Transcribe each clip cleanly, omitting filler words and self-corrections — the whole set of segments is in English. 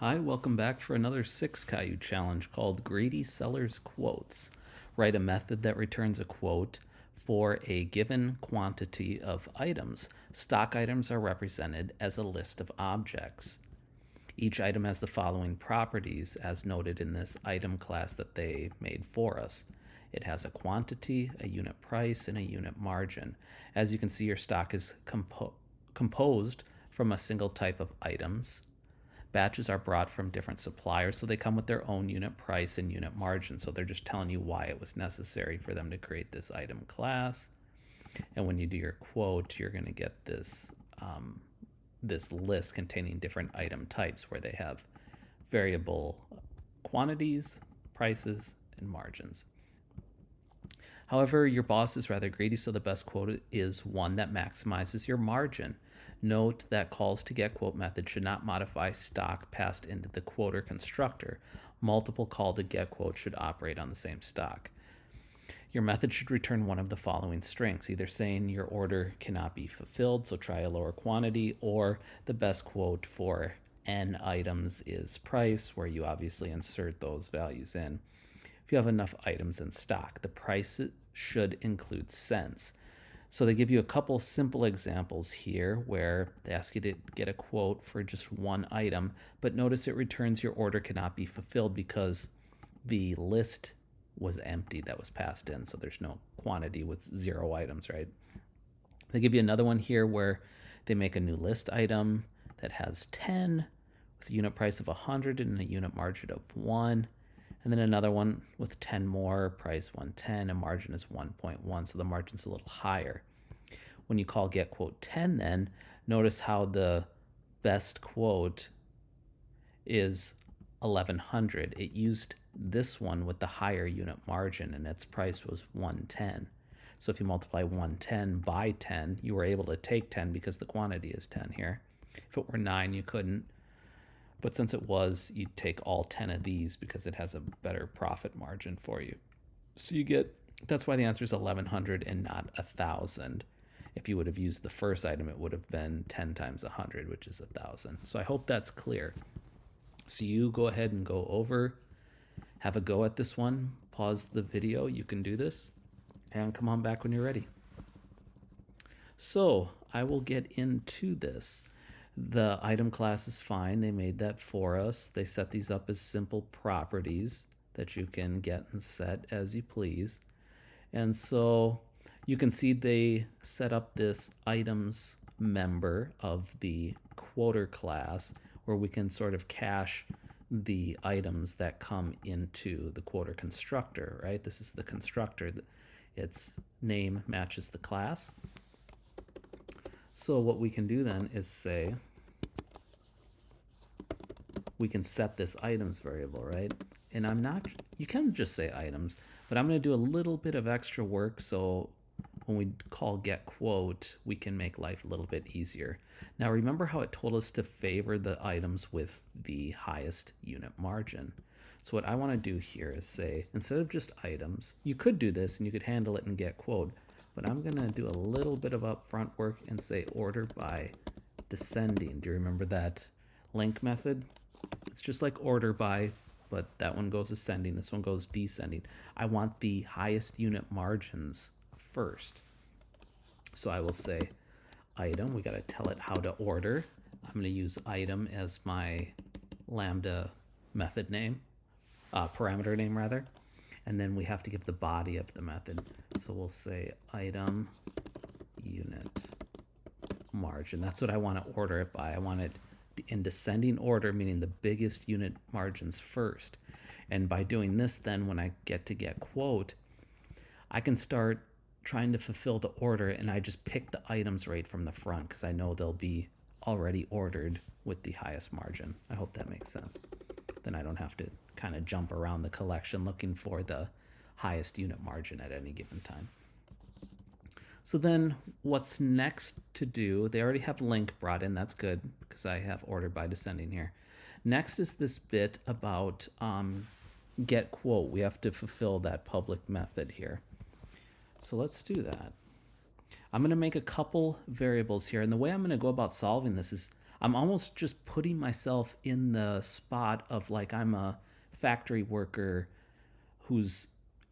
Hi, welcome back for another 6 Caillou challenge called Greedy Seller's Quotes. Write a method that returns a quote for a given quantity of items. Stock items are represented as a list of objects. Each item has the following properties as noted in this item class that they made for us. It has a quantity, a unit price, and a unit margin. As you can see, your stock is composed from a single type of items. Batches are brought from different suppliers, so they come with their own unit price and unit margin. So they're just telling you why it was necessary for them to create this item class. And when you do your quote, you're going to get this this list containing different item types where they have variable quantities, prices, and margins. However, your boss is rather greedy, so the best quote is one that maximizes your margin. Note that calls to get quote method should not modify stock passed into the quoter constructor. Multiple call to get quote should operate on the same stock. Your method should return one of the following strings, either saying your order cannot be fulfilled, so try a lower quantity, or the best quote for n items is price, where you obviously insert those values in. If you have enough items in stock, the price should include cents. So they give you a couple simple examples here where they ask you to get a quote for just one item, but notice it returns your order cannot be fulfilled because the list was empty that was passed in, so there's no quantity with 0 items, right? They give you another one here where they make a new list item that has 10 with a unit price of 100 and a unit margin of 1. And then another one with 10 more, price 110, and margin is 1.1, so the margin's a little higher. When you call get quote 10 then, notice how the best quote is 1100. It used this one with the higher unit margin and its price was 110. So if you multiply 110 by 10, you were able to take 10 because the quantity is 10 here. If it were 9, you couldn't. But since it was, you'd take all 10 of these because it has a better profit margin for you. So you get, that's why the answer is 1100 and not 1000. If you would have used the first item, it would have been 10 times 100, which is 1000. So I hope that's clear. So you go ahead and go over, have a go at this one, pause the video, you can do this, and come on back when you're ready. So I will get into this. The item class is fine. They made that for us. They set these up as simple properties that you can get and set as you please. And so you can see they set up this items member of the quoter class where we can sort of cache the items that come into the quoter constructor, right? This is the constructor. Its name matches the class. So what we can do then is say, we can set this items variable, right? And I'm not, you can just say items, but I'm going to do a little bit of extra work so when we call get quote, we can make life a little bit easier. Now remember how it told us to favor the items with the highest unit margin. So what I want to do here is say, instead of just items, you could do this and you could handle it and get quote, but I'm going to do a little bit of upfront work and say order by descending. Do you remember that link method? It's just like order by, but that one goes ascending, this one goes descending. I want the highest unit margins first. So I will say item, we got to tell it how to order. I'm going to use item as my lambda method name, parameter name rather. And then we have to give the body of the method. So we'll say item unit margin. That's what I want to order it by. I want it in descending order, meaning the biggest unit margins first. And by doing this, then when I get to get quote, I can start trying to fulfill the order and I just pick the items right from the front because I know they'll be already ordered with the highest margin. I hope that makes sense. Then I don't have to kind of jump around the collection looking for the highest unit margin at any given time. So then what's next to do, they already have link brought in, that's good because I have order by descending here. Next is this bit about get quote. We have to fulfill that public method here. So let's do that. I'm going to make a couple variables here, and the way I'm going to go about solving this is I'm almost just putting myself in the spot of like I'm a factory worker who's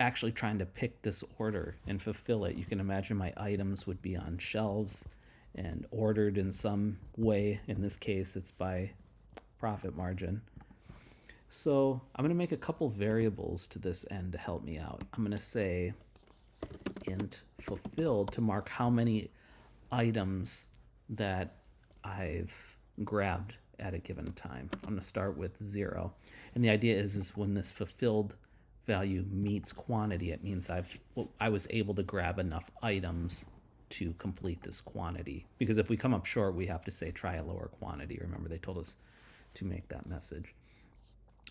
actually trying to pick this order and fulfill it. You can imagine my items would be on shelves and ordered in some way. In this case, it's by profit margin. So I'm going to make a couple variables to this end to help me out. I'm going to say int fulfilled to mark how many items that I've grabbed at a given time. I'm going to start with 0. And the idea is when this fulfilled value meets quantity, it means I was able to grab enough items to complete this quantity. Because if we come up short, we have to say try a lower quantity. Remember, they told us to make that message.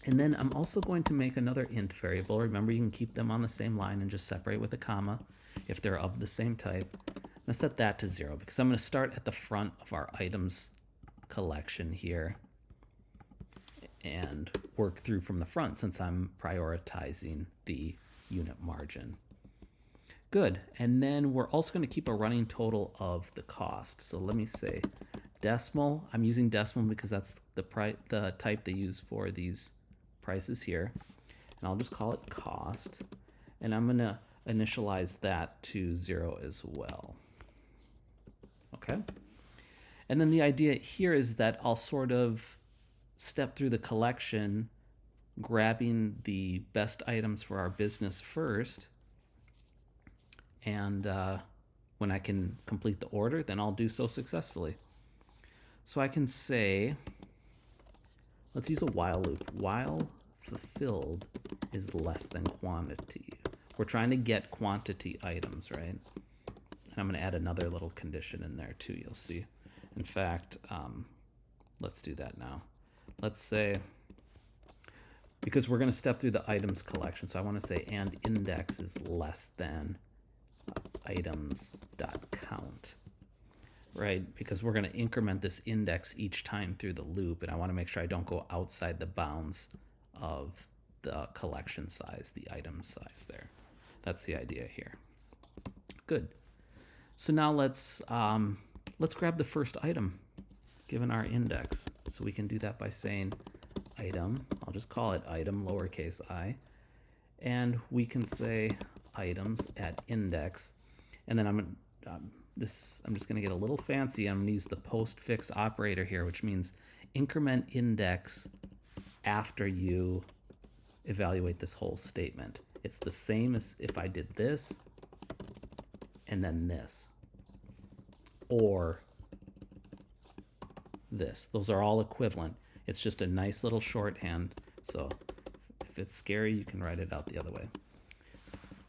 And then I'm also going to make another int variable. Remember, you can keep them on the same line and just separate with a comma if they're of the same type. I'm going to set that to 0 because I'm going to start at the front of our items collection here and work through from the front since I'm prioritizing the unit margin. Good. And then we're also going to keep a running total of the cost. So let me say decimal. I'm using decimal because that's the type they use for these prices here. And I'll just call it cost. And I'm going to initialize that to 0 as well. Okay. And then the idea here is that I'll sort of step through the collection, grabbing the best items for our business first. And when I can complete the order, then I'll do so successfully. So I can say, let's use a while loop. While fulfilled is less than quantity. We're trying to get quantity items, right? And I'm going to add another little condition in there too, you'll see. In fact, let's do that now. Let's say, because we're going to step through the items collection, so I want to say and index is less than items.count, right? Because we're going to increment this index each time through the loop, and I want to make sure I don't go outside the bounds of the collection size, the item size there. That's the idea here. Good. So now let's grab the first item given our index. So we can do that by saying item, I'll just call it item, lowercase I, and we can say items at index, and then I'm just going to get a little fancy. I'm going to use the postfix operator here, which means increment index after you evaluate this whole statement. It's the same as if I did this and then this, or this. Those are all equivalent. It's just a nice little shorthand. So if it's scary, you can write it out the other way.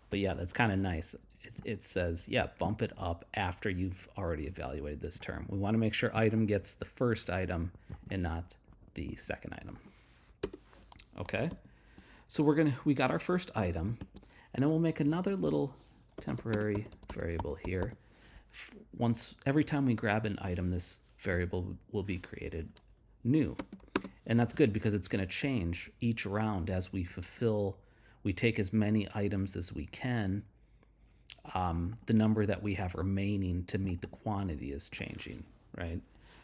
But yeah, that's kind of nice. It says, yeah, bump it up after you've already evaluated this term. We want to make sure item gets the first item and not the second item. Okay, so we got our first item, and then we'll make another little temporary variable here. Every time we grab an item, this variable will be created new. And that's good because it's going to change each round as we take as many items as we can. The number that we have remaining to meet the quantity is changing, right?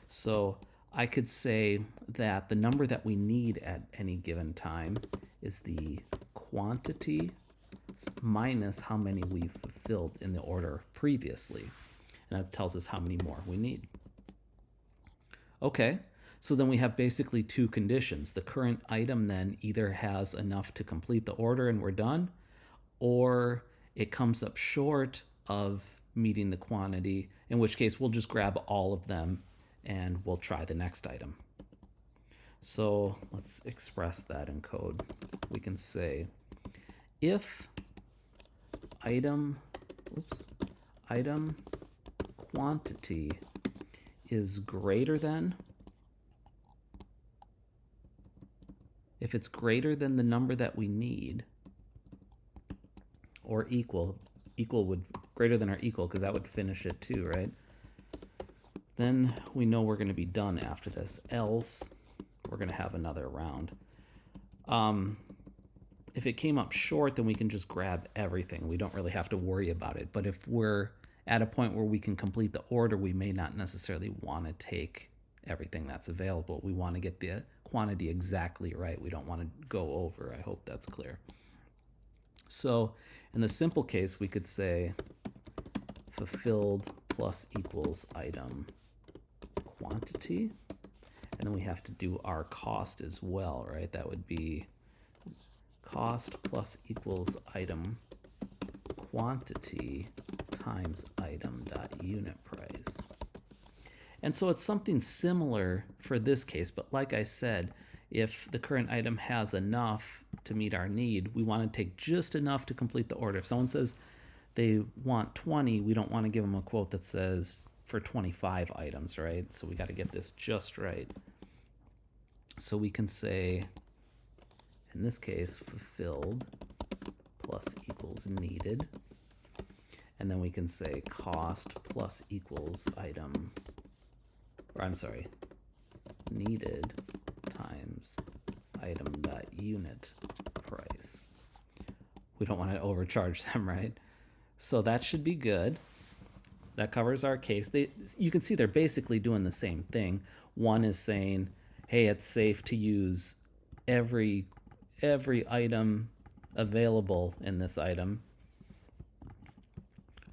So I could say that the number that we need at any given time is the quantity minus how many we've fulfilled in the order previously. And that tells us how many more we need. Okay, so then we have basically two conditions. The current item then either has enough to complete the order and we're done, or it comes up short of meeting the quantity, in which case we'll just grab all of them and we'll try the next item. So let's express that in code. We can say if item quantity is greater than, if it's greater than the number that we need, or equal would greater than or equal, because that would finish it too, right? Then we know we're going to be done after this, else we're going to have another round. If it came up short, then we can just grab everything. We don't really have to worry about it. But if we're at a point where we can complete the order, we may not necessarily want to take everything that's available. We want to get the quantity exactly right. We don't want to go over. I hope that's clear. So in the simple case, we could say fulfilled plus equals item quantity. And then we have to do our cost as well, right? That would be cost plus equals item quantity times item dot unit price. And so it's something similar for this case, but like I said, if the current item has enough to meet our need, we want to take just enough to complete the order. If someone says they want 20, we don't want to give them a quote that says for 25 items, right? So we got to get this just right. So we can say, in this case, fulfilled plus equals needed. And then we can say cost plus equals item, or I'm sorry, needed times item dot unit price. We don't want to overcharge them, right? So that should be good. That covers our case. You can see they're basically doing the same thing. One is saying, hey, it's safe to use every item available in this item.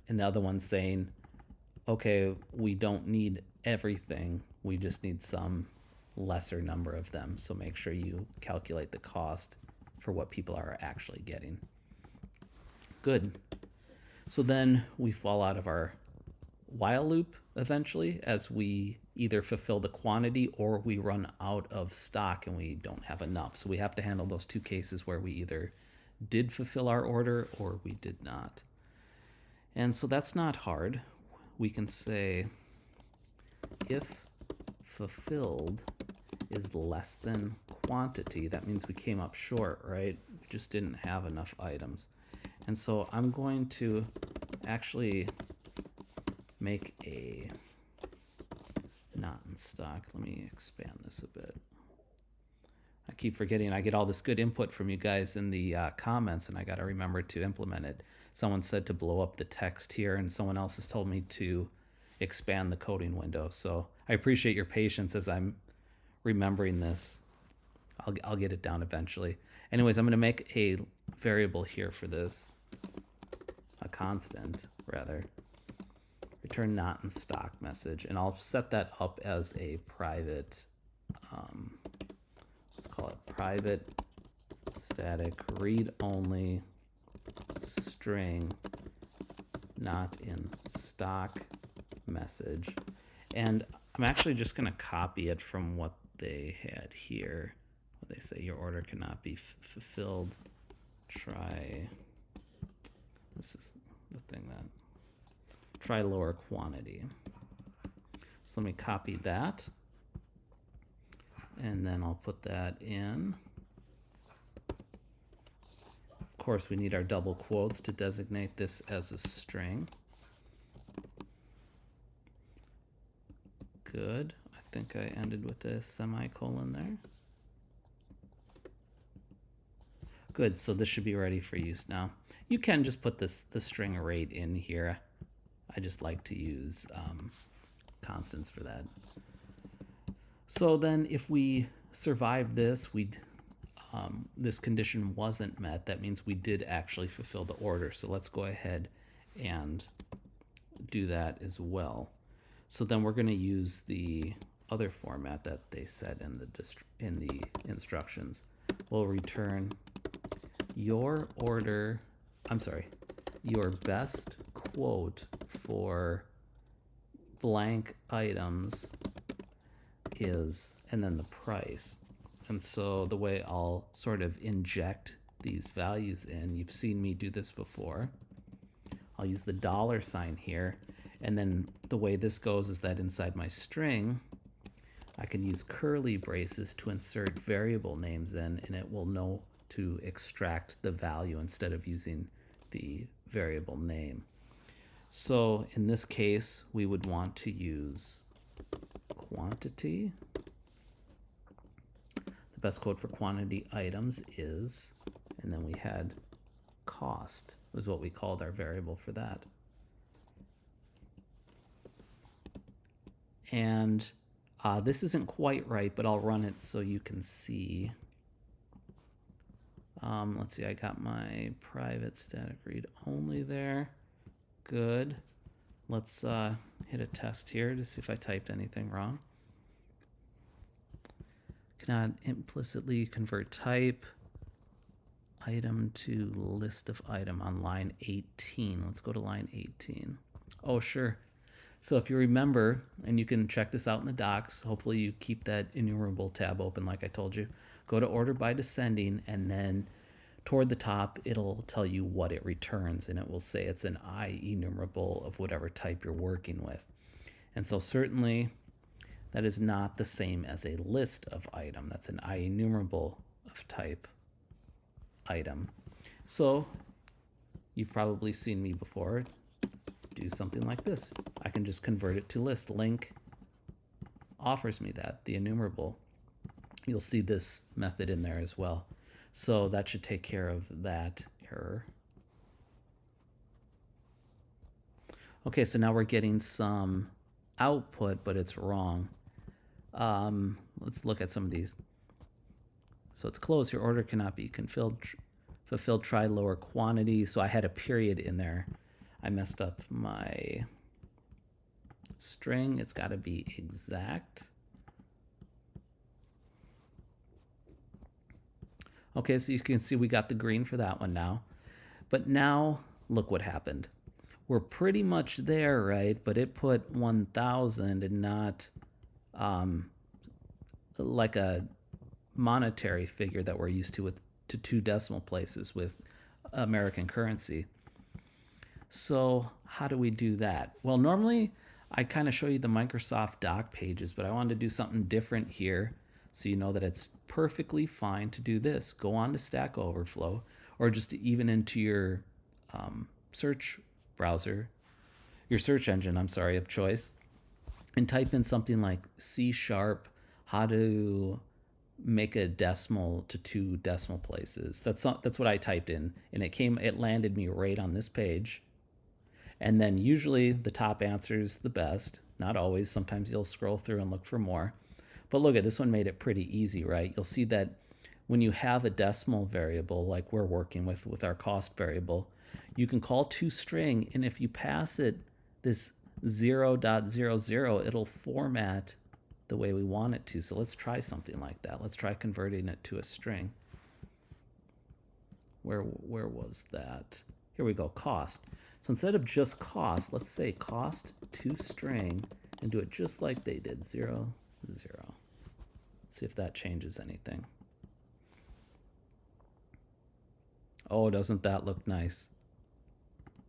And the other one's saying, okay, we don't need everything. We just need some lesser number of them. So make sure you calculate the cost for what people are actually getting. Good. So then we fall out of our while loop eventually as we either fulfill the quantity or we run out of stock and we don't have enough. So we have to handle those two cases where we either did fulfill our order or we did not. And so that's not hard. We can say if fulfilled is less than quantity, that means we came up short, right? We just didn't have enough items. And so I'm going to actually make a not in stock. Let me expand this a bit. I keep forgetting I get all this good input from you guys in the comments, and I got to remember to implement it. Someone said to blow up the text here, and someone else has told me to expand the coding window. So I appreciate your patience as I'm remembering this. I'll get it down eventually. Anyways, I'm going to make a variable here for this, a constant rather. Return not in stock message, and I'll set that up as a private, let's call it private static read only string not in stock message. And I'm actually just going to copy it from what they had here. They say your order cannot be fulfilled. Try, this is the thing that, try lower quantity. So let me copy that. And then I'll put that in. Of course, we need our double quotes to designate this as a string. Good. I think I ended with a semicolon there. Good, so this should be ready for use now. You can just put the string right in here. I just like to use constants for that. So then if we survive this, this condition wasn't met. That means we did actually fulfill the order. So let's go ahead and do that as well. So then we're going to use the other format that they said in the instructions. We'll return your order, your best quote for blank items is, and then the price. And so the way I'll sort of inject these values in, you've seen me do this before. I'll use the $sign here. And then the way this goes is that inside my string, I can use curly braces to insert variable names in, and it will know to extract the value instead of using the variable name. So in this case, we would want to use quantity. The best quote for quantity items is, and then we had cost was what we called our variable for that. And This isn't quite right, but I'll run it so you can see. Let's see, I got my private static read only there. Good. Let's hit a test here to see if I typed anything wrong. Cannot implicitly convert type item to list of item on line 18. Let's go to line 18. Oh, sure. So if you remember, and you can check this out in the docs, hopefully you keep that enumerable tab open like I told you. Go to order by descending, and then toward the top, it'll tell you what it returns, and it will say it's an IEnumerable of whatever type you're working with. And so certainly that is not the same as a list of item. That's an IEnumerable of type item. So you've probably seen me before do something like this. I can just convert it to list. LINQ offers me that, the enumerable. You'll see this method in there as well. So that should take care of that error. Okay, so now we're getting some output, but it's wrong. Let's look at some of these. So it's closed. Your order cannot be fulfilled. Try lower quantity. So I had a period in there. I messed up my string. It's got to be exact. Okay, so you can see we got the green for that one now. But now, look what happened. We're pretty much there, right? But it put 1,000 and not like a monetary figure that we're used to to 2 decimal places with American currency. So how do we do that? Well, normally I kind of show you the Microsoft doc pages, but I wanted to do something different here so you know that it's perfectly fine to do this. Go on to Stack Overflow, or just even into your search browser, your search engine, of choice, and type in something like C#, how to make a decimal to 2 decimal places. That's what I typed in, and it landed me right on this page. And then usually the top answer is the best. Not always. Sometimes you'll scroll through and look for more. But look at this one, made it pretty easy, right? You'll see that when you have a decimal variable like we're working with our cost variable, you can call toString, and if you pass it this 0.00, it'll format the way we want it to. So let's try something like that. Let's try converting it to a string. Where was that? Here we go, cost. So instead of just cost, let's say cost toString and do it just like they did, 0, 0. See if that changes anything. Oh, doesn't that look nice?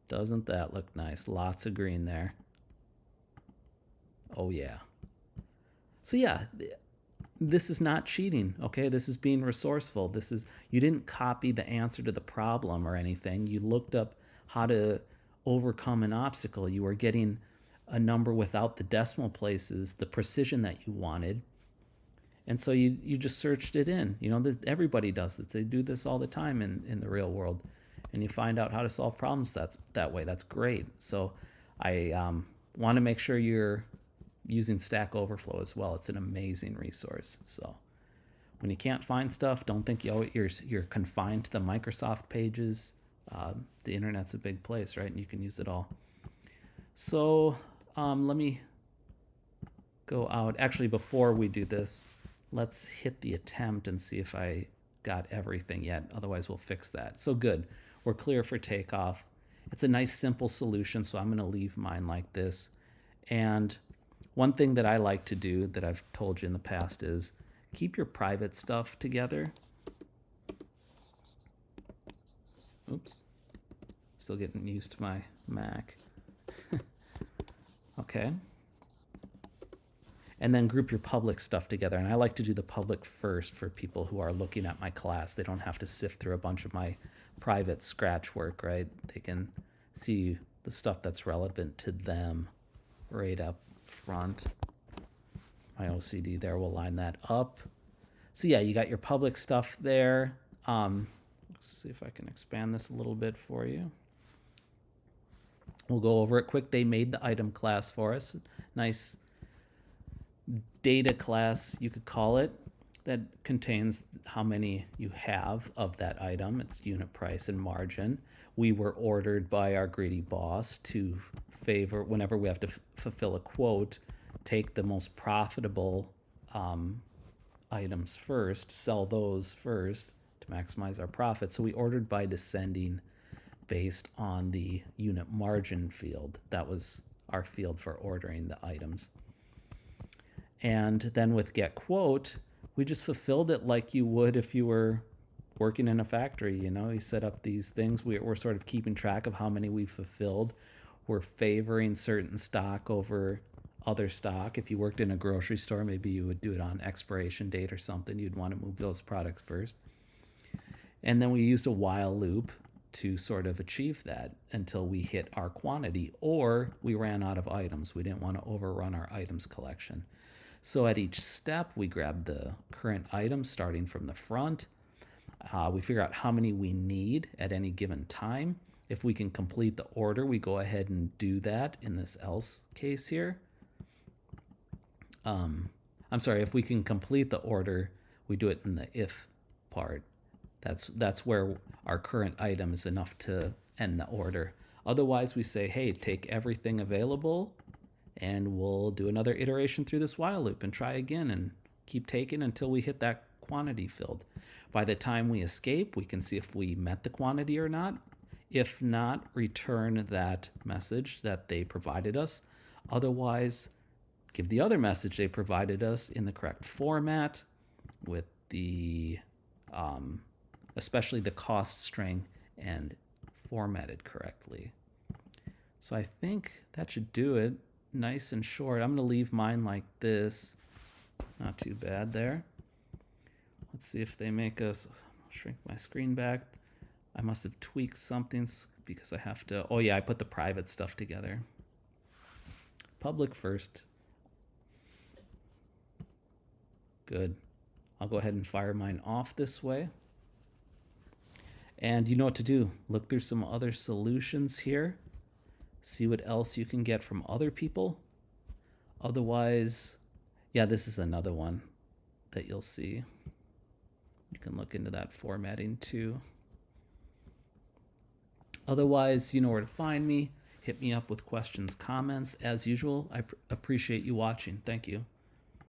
Doesn't that look nice? Lots of green there. Oh yeah. So yeah, this is not cheating, okay? This is being resourceful. You didn't copy the answer to the problem or anything. You looked up how to overcome an obstacle. You were getting a number without the decimal places, the precision that you wanted. And so you just searched it in. Everybody does this. They do this all the time in the real world. And you find out how to solve problems that way. That's great. So I want to make sure you're using Stack Overflow as well. It's an amazing resource. So when you can't find stuff, don't think you're confined to the Microsoft pages. The internet's a big place, right? And you can use it all. So let me go out. Actually, before we do this, let's hit the attempt and see if I got everything yet. Otherwise, we'll fix that. So good. We're clear for takeoff. It's a nice, simple solution, so I'm going to leave mine like this. And one thing that I like to do that I've told you in the past is keep your private stuff together. Oops. Still getting used to my Mac. Okay. And then group your public stuff together. And I like to do the public first for people who are looking at my class. They don't have to sift through a bunch of my private scratch work, right? They can see the stuff that's relevant to them right up front. My OCD there will line that up. So yeah, you got your public stuff there. Let's see if I can expand this a little bit for you. We'll go over it quick. They made the item class for us. Nice data class, you could call it, that contains how many you have of that item, its unit price and margin. We were ordered by our greedy boss to favor, whenever we have to fulfill a quote, take the most profitable items first, sell those first to maximize our profit. So we ordered by descending based on the unit margin field. That was our field for ordering the items. And then with get quote, we just fulfilled it like you would if you were working in a factory. You know, you set up these things. We're sort of keeping track of how many we fulfilled. We're favoring certain stock over other stock. If you worked in a grocery store, maybe you would do it on expiration date or something. You'd want to move those products first. And then we used a while loop to sort of achieve that until we hit our quantity or we ran out of items. We didn't want to overrun our items collection. So at each step, we grab the current items starting from the front. We figure out how many we need at any given time. If we can complete the order, we go ahead and do that in this else case here. If we can complete the order, we do it in the if part. That's where our current item is enough to end the order. Otherwise, we say, hey, take everything available, and we'll do another iteration through this while loop and try again and keep taking until we hit that quantity filled. By the time we escape, we can see if we met the quantity or not. If not, return that message that they provided us. Otherwise, give the other message they provided us in the correct format with the, especially the cost string, and formatted correctly. So I think that should do it. Nice and short. I'm going to leave mine like this. Not too bad there. Let's see if they make us shrink my screen back. I must have tweaked something because I have to. Oh, yeah, I put the private stuff together. Public first. Good. I'll go ahead and fire mine off this way. And you know what to do. Look through some other solutions here. See what else you can get from other people. Otherwise, yeah, this is another one that you'll see. You can look into that formatting too. Otherwise, you know where to find me. Hit me up with questions, comments. As usual, I appreciate you watching. Thank you.